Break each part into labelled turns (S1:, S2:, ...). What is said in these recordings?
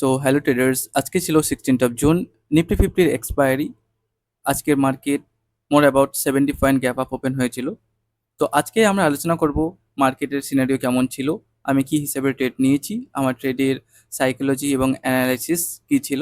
S1: So hello traders, আজকে ছিল 16th of June। Nifty ফিফটির এক্সপায়ারি। আজকের market more about 70 points gap up open হয়েছিল। তো আজকে আমরা আলোচনা করব মার্কেটের সিনারিও কেমন ছিল, আমি কি হিসেবে ট্রেড নিয়েছি, আমার ট্রেডের সাইকোলজি এবং অ্যানালাইসিস কি ছিল।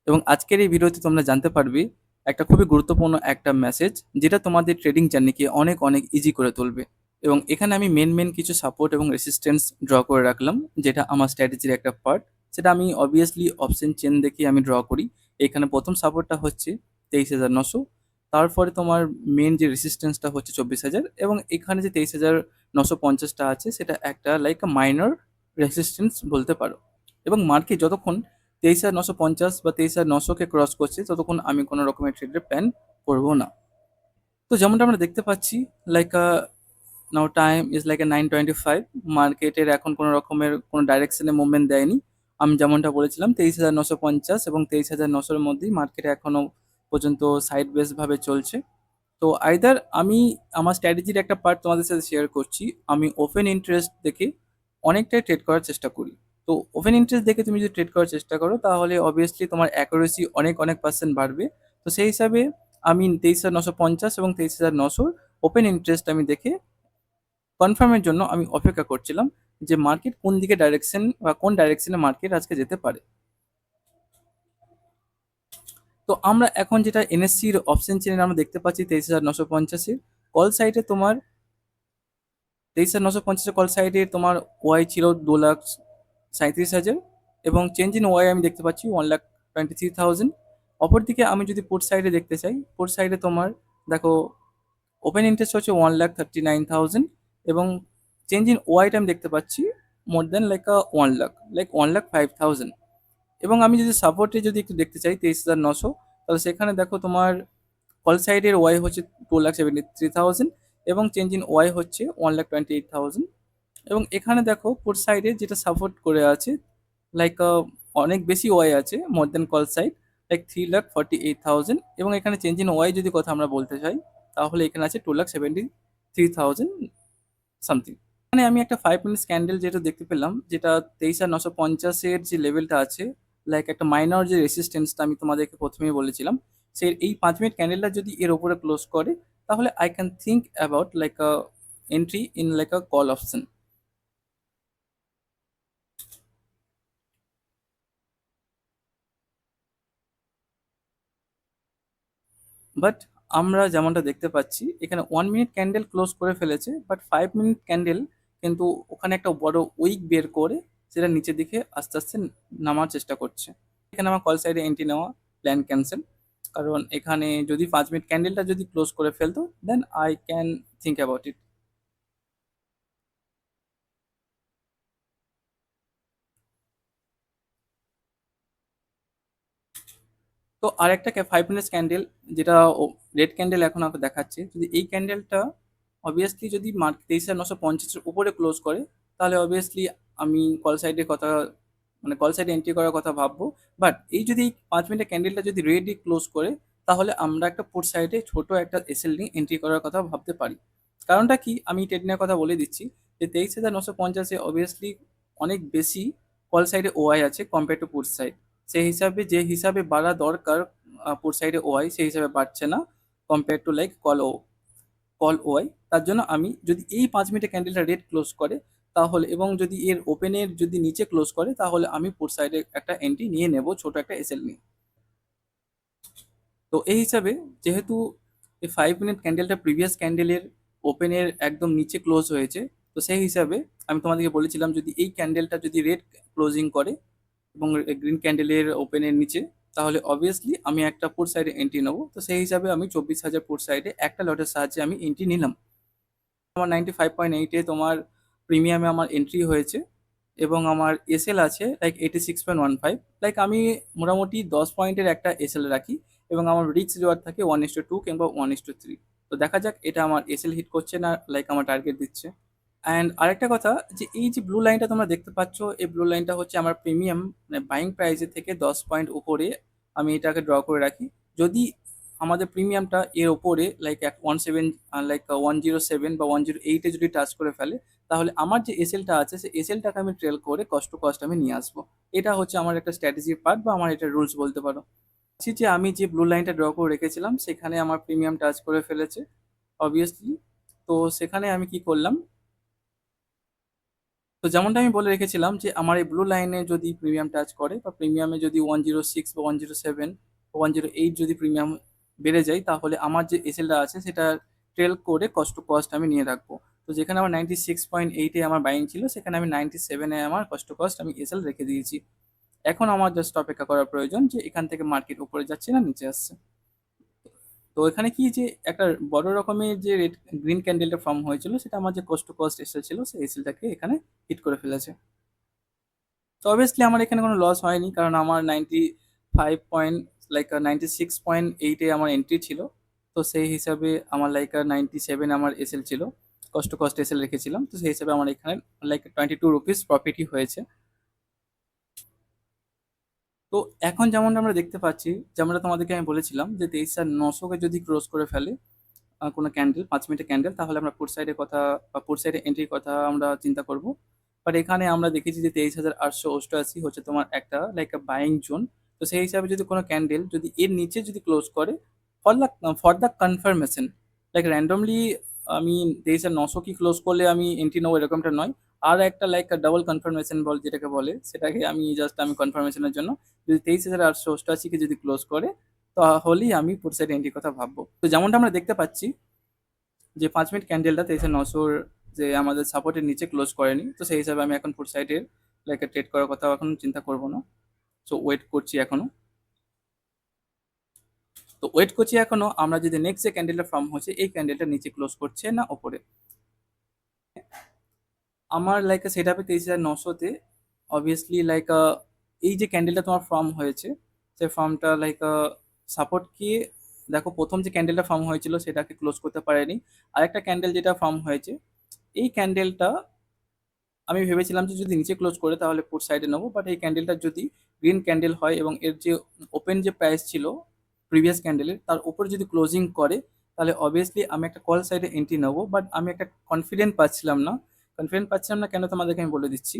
S1: এবং আজকের এই ভিডিওতে তোমরা জানতে পারবে একটা খুবই গুরুত্বপূর্ণ একটা মেসেজ, যেটা তোমাদের ট্রেডিং জার্নিকে অনেক অনেক ইজি করে তুলবে। এবং এখানে আমি মেন কিছু সাপোর্ট এবং রেসিস্ট্যান্স ড্র করে রাখলাম, যেটা আমার স্ট্র্যাটেজির একটা পার্ট। সেটা আমি অবভিয়াসলি অপশন চেন দেখে আমি ড্র করি। এখানে প্রথম সাপোর্টটা হচ্ছে 23,900। তারপরে তোমার মেন যে রেসিস্ট্যান্সটা হচ্ছে 24,000, এবং এখানে যে 23,950টা আছে সেটা একটা লাইক মাইনর রেসিস্ট্যান্স বলতে পারো। এবং মার্কেট যতক্ষণ 23,950 বা 23,900কে ক্রস করছে, ততক্ষণ আমি কোনো রকমের ট্রেডের প্ল্যান করবো না। তো যেমনটা আমরা দেখতে পাচ্ছি, like now time is like 9:25। মার্কেটের এখন কোনো রকমের কোনো ডাইরেকশনে মুভমেন্ট দেয়নি। আমি যেমনটা বলেছিলাম 23,950 এবং 23,900-এর মধ্যেই মার্কেট এখনো পর্যন্ত সাইড বেস ভাবে চলছে। তো আইদার আমি আমার স্ট্র্যাটেজির একটা পার্ট তোমাদের সাথে শেয়ার করছি। আমি ওপেন ইন্টারেস্ট দেখে অনেকটাই ট্রেড করার চেষ্টা করি। তো ওপেন ইন্টারেস্ট দেখে তুমি যদি ট্রেড করার চেষ্টা করো, তাহলে অবভিয়াসলি তোমার অ্যাকুরেসি অনেক অনেক পার্সেন্ট বাড়বে। তো সেই হিসাবে আমি 23,950 এবং 23,900 ওপেন ইন্টারেস্ট আমি দেখে কনফার্মের জন্য আমি অপেক্ষা করছিলাম যে মার্কেট কোন দিকে ডাইরেকশন বা কোন ডাইরেকশনে মার্কেট আজকে যেতে পারে। তো আমরা এখন যেটা এনএসসির অপশন চেনে আমরা দেখতে পাচ্ছি 23,950-এর কল সাইডে তোমার 23,950 কল সাইডে তোমার ওয়াই ছিল 2,37,000, এবং চেঞ্জ ইন ওয়াই আমি দেখতে পাচ্ছি 1,23,000। অপরদিকে আমি যদি পুট সাইডে দেখতে চাই, পুট সাইডে তোমার দেখো ওপেন ইন্টারেস্ট হচ্ছে 1,39,000, এবং চেঞ্জ ইন ওয়াইটা আমি দেখতে পাচ্ছি মোর দেন লাইক 1 লাখ, লাইক 1,05,000। এবং আমি যদি সাপোর্টে যদি একটু দেখতে চাই 23,900, তাহলে সেখানে দেখো তোমার কল সাইডের ওয়াই হচ্ছে 2,73,000, এবং চেঞ্জ ইন ওয়াই হচ্ছে 1,28,000। এবং এখানে দেখো পুট সাইডে যেটা সাপোর্ট করে আছে লাইক অনেক বেশি ওয়াই আছে মোর দেন কল সাইড, লাইক 3,48,000। এবং এখানে চেঞ্জ ইন ওয়াই যদি কথা আমরা বলতে চাই, তাহলে এখানে আছে 2,73,000 সামথিং। এখানে আমি একটা 5 মিনিটস ক্যান্ডেল যেটা দেখতে পেলাম, যেটা 23,950-এর যে লেভেলটা আছে, লাইক একটা মাইনর যে রেসিস্ট্যান্সটা আমি তোমাদেরকে প্রথমেই বলেছিলাম, সেই এই 5 মিনিট ক্যান্ডেলটা যদি এর উপরে ক্লোজ করে, তাহলে I can think about like a entry in like a call option. But আমরা যেমনটা দেখতে পাচ্ছি, এখানে 1 মিনিট ক্যান্ডেল ক্লোজ করে ফেলেছে, বাট 5 মিনিট ক্যান্ডেল কিন্তু ওখানে একটা বড় উইক বের করে সেটা নিচের দিকে আস্তে আস্তে নামার চেষ্টা করছে। এখানে আমার কল সাইডে এন্ট্রি নেওয়া প্ল্যান ক্যান্সেল, কারণ এখানে যদি 5 মিনিট ক্যান্ডেলটা যদি ক্লোজ করে ফেলতো, then I can think about it. তো আরেকটা 5 মিনিটস ক্যান্ডেল, যেটা রেড ক্যান্ডেল এখন আমাকে দেখাচ্ছে, যদি এই ক্যান্ডেলটা অবভিয়াসলি যদি মার্কেট 23,950-এর উপরে ক্লোজ করে, তাহলে অবভিয়াসলি আমি কল সাইডের কথা, মানে কল সাইডে এন্ট্রি করার কথা ভাববো। বাট এই যদি 5 মিনিটের ক্যান্ডেলটা যদি রেডই ক্লোজ করে, তাহলে আমরা একটা পুট সাইডে ছোট একটা এসএল নিয়ে এন্ট্রি করার কথা ভাবতে পারি। কারণটা কি, আমি ট্রেডিংয়ের কথা বলে দিচ্ছি যে 23,950-এ অবভিয়াসলি অনেক বেশি কল সাইডে ওআই আছে কম্পেয়ার টু পুট সাইড। সেই হিসাবে যে হিসাবে বাড়া দরকার পুট সাইডে ওআই, সেই হিসাবে বাড়ছে না কম্পেয়ার টু লাইক কল ওয়াই। তার জন্য আমি যদি এই 5 মিনিটের ক্যান্ডেলটা রেড ক্লোজ করে, তাহলে এবং যদি এর ওপেনের যদি নিচে ক্লোজ করে, তাহলে আমি পুট সাইডে একটা এন্ট্রি নিয়ে নেব, ছোট একটা এসএল নিয়ে। তো এই হিসাবে যেহেতু এই 5 মিনিট ক্যান্ডেলটা প্রিভিয়াস ক্যান্ডেলের ওপেনের একদম নিচে ক্লোজ হয়েছে, তো সেই হিসাবে আমি তোমাদেরকে বলেছিলাম যদি এই ক্যান্ডেলটা যদি রেড ক্লোজিং করে এবং গ্রিন ক্যান্ডেলের ওপেনের নিচে, তাহলে অবভিয়াসলি আমি একটা পুট সাইডে এন্ট্রি নেবো। তো সেই হিসাবে আমি 24,000 পুট সাইডে একটা লটের সাহায্যে আমি এন্ট্রি নিলাম। আমার 95.8-এ তোমার প্রিমিয়ামে আমার এন্ট্রি হয়েছে, এবং আমার এসএল আছে লাইক 86.15। লাইক আমি মোটামুটি 10 পয়েন্টের একটা এসএল রাখি, এবং আমার রিস্ক রিওয়ার্ড থাকে 1:2 কিংবা 1:3। তো দেখা যাক এটা আমার এসএল হিট করছে না, লাইক আমার টার্গেট দিচ্ছে। অ্যান্ড আরেকটা কথা, যে এই যে ব্লু লাইনটা তোমরা দেখতে পাচ্ছ, এই ব্লু লাইনটা হচ্ছে আমার প্রিমিয়াম, মানে বাইং প্রাইসের থেকে 10 পয়েন্ট উপরে আমি এটাকে ড্র করে রাখি। যদি আমাদের প্রিমিয়ামটা এর ওপরে লাইক 17, লাইক 107 বা 108-এ যদি টাচ করে ফেলে, তাহলে আমার যে এসএলটা আছে সেই এসএলটাকে আমি ট্রেল করে কষ্ট টু কস্ট আমি নিয়ে আসবো। এটা হচ্ছে আমার একটা স্ট্র্যাটেজির পার্ট বা আমার এটা রুলস বলতে পারো। যে আমি যে ব্লু লাইনটা ড্র করে রেখেছিলাম সেখানে আমার প্রিমিয়াম টাচ করে ফেলেছে অবভিয়াসলি। তো সেখানে আমি কি করলাম, তো যেমনটা আমি বলে রেখেছিলাম যে আমার এই ব্লু লাইনে যদি প্রিমিয়াম টাচ করে বা প্রিমিয়ামে যদি 106 বা 107 বা 108 যদি প্রিমিয়াম বেড়ে যায়, তাহলে আমার যে এসএলটা আছে সেটা ট্রেল করে কস্ট টু কস্ট আমি নিয়ে রাখবো। তো যেখানে আমার 96.8-এ আমার বাইং ছিল, সেখানে আমি 97-এ আমার কস্ট টু কস্ট আমি এসএল রেখে দিয়েছি। এখন আমার জাস্ট অপেক্ষা করার প্রয়োজন যে এখান থেকে মার্কেট উপরে যাচ্ছে না নিচে আসছে। তো এখানে কি যে একটা বড় রকমের যে রেড গ্রিন ক্যান্ডেলটা ফর্ম হয়েছিল, সেটা আমার যে কস্ট টু কস্ট এসএল ছিল সেই এসএলটাকে এখানে হিট করে ফেলেছে। তো অবভিয়াসলি আমার এখানে কোনো লস হয়নি, কারণ আমার 95 পয়েন্ট লাইক 96.8-এ আমার এন্ট্রি ছিল। তো সেই হিসাবে আমার লাইক 97 আমার এসএল ছিল, কস্ট টু কস্ট এসএল রেখেছিলাম, তো সেই হিসাবে আমার এখানে লাইক 22 রুপিস প্রফিটই হয়েছে। তো এখন যেমনটা আমরা দেখতে পাচ্ছি, যেমনটা তোমাদেরকে আমি বলেছিলাম যে 23,900-কে যদি ক্রস করে ফেলে কোনো ক্যান্ডেল, 5 মিনিটের ক্যান্ডেল, তাহলে আমরা পুট সাইডের কথা বা পুট সাইডে এন্ট্রির কথা আমরা চিন্তা করব। বাট এখানে আমরা দেখেছি যে 23,888 হচ্ছে তোমার একটা লাইক বাইং জোন। তো সেই হিসাবে যদি কোনো ক্যান্ডেল যদি এর নিচে যদি ক্লোজ করে, for the confirmation, like randomly আমি 23,900 কি ক্লোজ করলে আমি এন্ট্রি নেবো এরকমটা নয়। আর একটা লাইক ডাবল কনফার্মেশন বল যেটাকে বলে, সেটাকে আমি জাস্ট আমি কনফার্মেশনের জন্য যদি 23,888-কে যদি ক্লোজ করে, তাহলেই আমি পুট সাইড এন্ট্রির কথা ভাববো। তো যেমনটা আমরা দেখতে পাচ্ছি যে 5 মিনিট ক্যান্ডেলটা 23,900 যে আমাদের সাপোর্টের নিচে ক্লোজ করেনি, তো সেই হিসাবে আমি এখন ফুড সাইডে লাইক ট্রেড করার কথা এখন চিন্তা করবো না। সো ওয়েট করছি এখনো। তো ওয়েট করছি এখনো আমরা যদি নেক্সট যে ক্যান্ডেলটা ফর্ম হচ্ছে এই ক্যান্ডেলটা নিচে ক্লোজ করছে না ওপরে। আমার লাইক সেট আপে 23,900-তে অবভিয়াসলি লাইক এই যে ক্যান্ডেলটা তোমার ফর্ম হয়েছে, সেই ফর্মটা লাইক সাপোর্ট কি, দেখো প্রথম যে ক্যান্ডেলটা ফর্ম হয়েছিল সেটাকে ক্লোজ করতে পারেনি। আরেকটা ক্যান্ডেল যেটা ফর্ম হয়েছে, এই ক্যান্ডেলটা আমি ভেবেছিলাম যে যদি নিচে ক্লোজ করে তাহলে পুট সাইডে নেবো, বাট এই ক্যান্ডেলটা যদি গ্রিন ক্যান্ডেল হয় এবং এর যে ওপেন যে প্রাইস ছিল প্রিভিয়াস ক্যান্ডেলের তার উপর যদি ক্লোজিং করে, তাহলে অবভিয়াসলি আমি একটা কল সাইডে এন্ট্রি নেবো। বাট আমি একটা কনফিডেন্ট পাচ্ছিলাম না কেন তোমাদেরকে আমি বলে দিচ্ছি।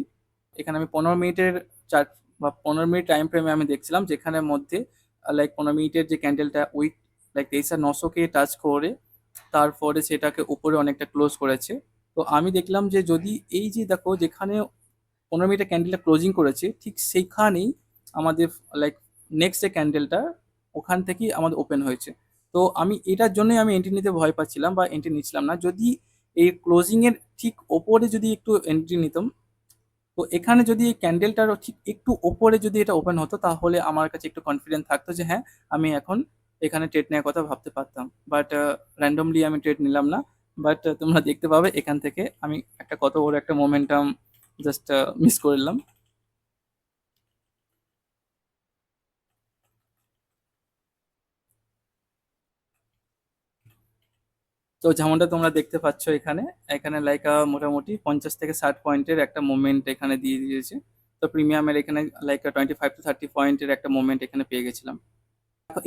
S1: এখানে আমি 15 মিনিটের চার্ট বা 15 মিনিট টাইম ফ্রেমে আমি দেখছিলাম, যেখানের মধ্যে লাইক 15 মিনিটের যে ক্যান্ডেলটা উইক লাইক 23,900-কে টাচ করে তারপরে সেটাকে উপরে অনেকটা ক্লোজ করেছে। তো আমি দেখলাম যে যদি এই যে দেখো যেখানে 15 মিনিটের ক্যান্ডেলটা ক্লোজিং করেছে ঠিক সেইখানেই আমাদের লাইক নেক্সট যে ক্যান্ডেলটা ওখান থেকেই আমাদের ওপেন হয়েছে। তো আমি এটার জন্যই আমি এন্ট্রি নিতে ভয় পাচ্ছিলাম বা এন্ট্রি নিচ্ছিলাম না। যদি এই ক্লোজিংয়ের ঠিক ওপরে যদি একটু এন্ট্রি নিতাম, তো এখানে যদি এই ক্যান্ডেলটারও ঠিক একটু ওপরে যদি এটা ওপেন হতো, তাহলে আমার কাছে একটু কনফিডেন্স থাকতো যে হ্যাঁ আমি এখন এখানে ট্রেড নেওয়ার কথা ভাবতে পারতাম। বাট র্যান্ডমলি আমি ট্রেড নিলাম না। বাট তোমরা দেখতে পাবে এখান থেকে আমি একটা কত বড় একটা মোমেন্টাম জাস্ট মিস করলাম। তো যেমনটা তোমরা দেখতে পাচ্ছ এখানে, এখানে লাইক মোটামুটি 50 থেকে 60 পয়েন্টের একটা মুভমেন্ট এখানে দিয়ে দিয়েছে। তো প্রিমিয়ামের এখানে লাইক 25 to 30 পয়েন্টের একটা মুভমেন্ট এখানে পেয়ে গেছিলাম।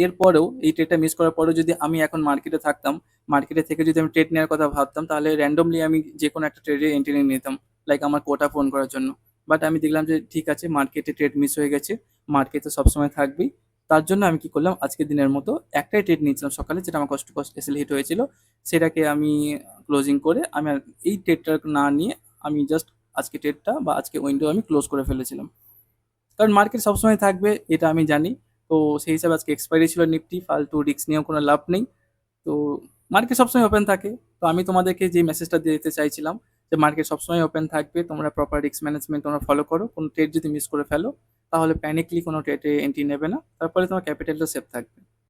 S1: এরপরেও এই ট্রেডটা মিস করার পরেও যদি আমি এখন মার্কেটে থাকতাম, মার্কেটে থেকে যদি আমি ট্রেড নেওয়ার কথা ভাবতাম, তাহলে র্যান্ডমলি আমি যে কোনো একটা ট্রেডে এন্ট্রি নিয়ে নিতাম লাইক আমার কোটা পূরণ করার জন্য। বাট আমি দেখলাম যে ঠিক আছে মার্কেটে ট্রেড মিস হয়ে গেছে, মার্কেট তো সবসময় থাকবেই। তার জন্য আমি কি করলাম, আজকের দিনের মতো একটাই ট্রেড নিয়েছিলাম সকালে, যেটা আমার কষ্ট কষ্ট এসএল হিট হয়েছিল, সেটাকে আমি ক্লোজিং করে আমি আর এই ট্রেডটা না নিয়ে আমি জাস্ট আজকে ট্রেডটা বা আজকে উইন্ডো আমি ক্লোজ করে ফেলেছিলাম। কারণ মার্কেট সবসময় থাকবে এটা আমি জানি। তো সেই হিসাবে আজকে এক্সপায়ারি ছিল নিফটি, ফালতু রিস্ক নিয়েও কোনো লাভ নেই। তো মার্কেট সবসময় ওপেন থাকে। তো আমি তোমাদেরকে যে মেসেজটা দিতে চাইছিলাম যে মার্কেট সবসময় ওপেন থাকবে, তোমরা প্রপার রিস্ক ম্যানেজমেন্ট তোমরা ফলো করো, কোনো ট্রেড যদি মিস করে ফেলো তাহলে প্যানিকলি কোনো ট্রেডে এন্ট্রি নেবে না, তারপরে তোমার ক্যাপিটালটা সেফ থাকবে।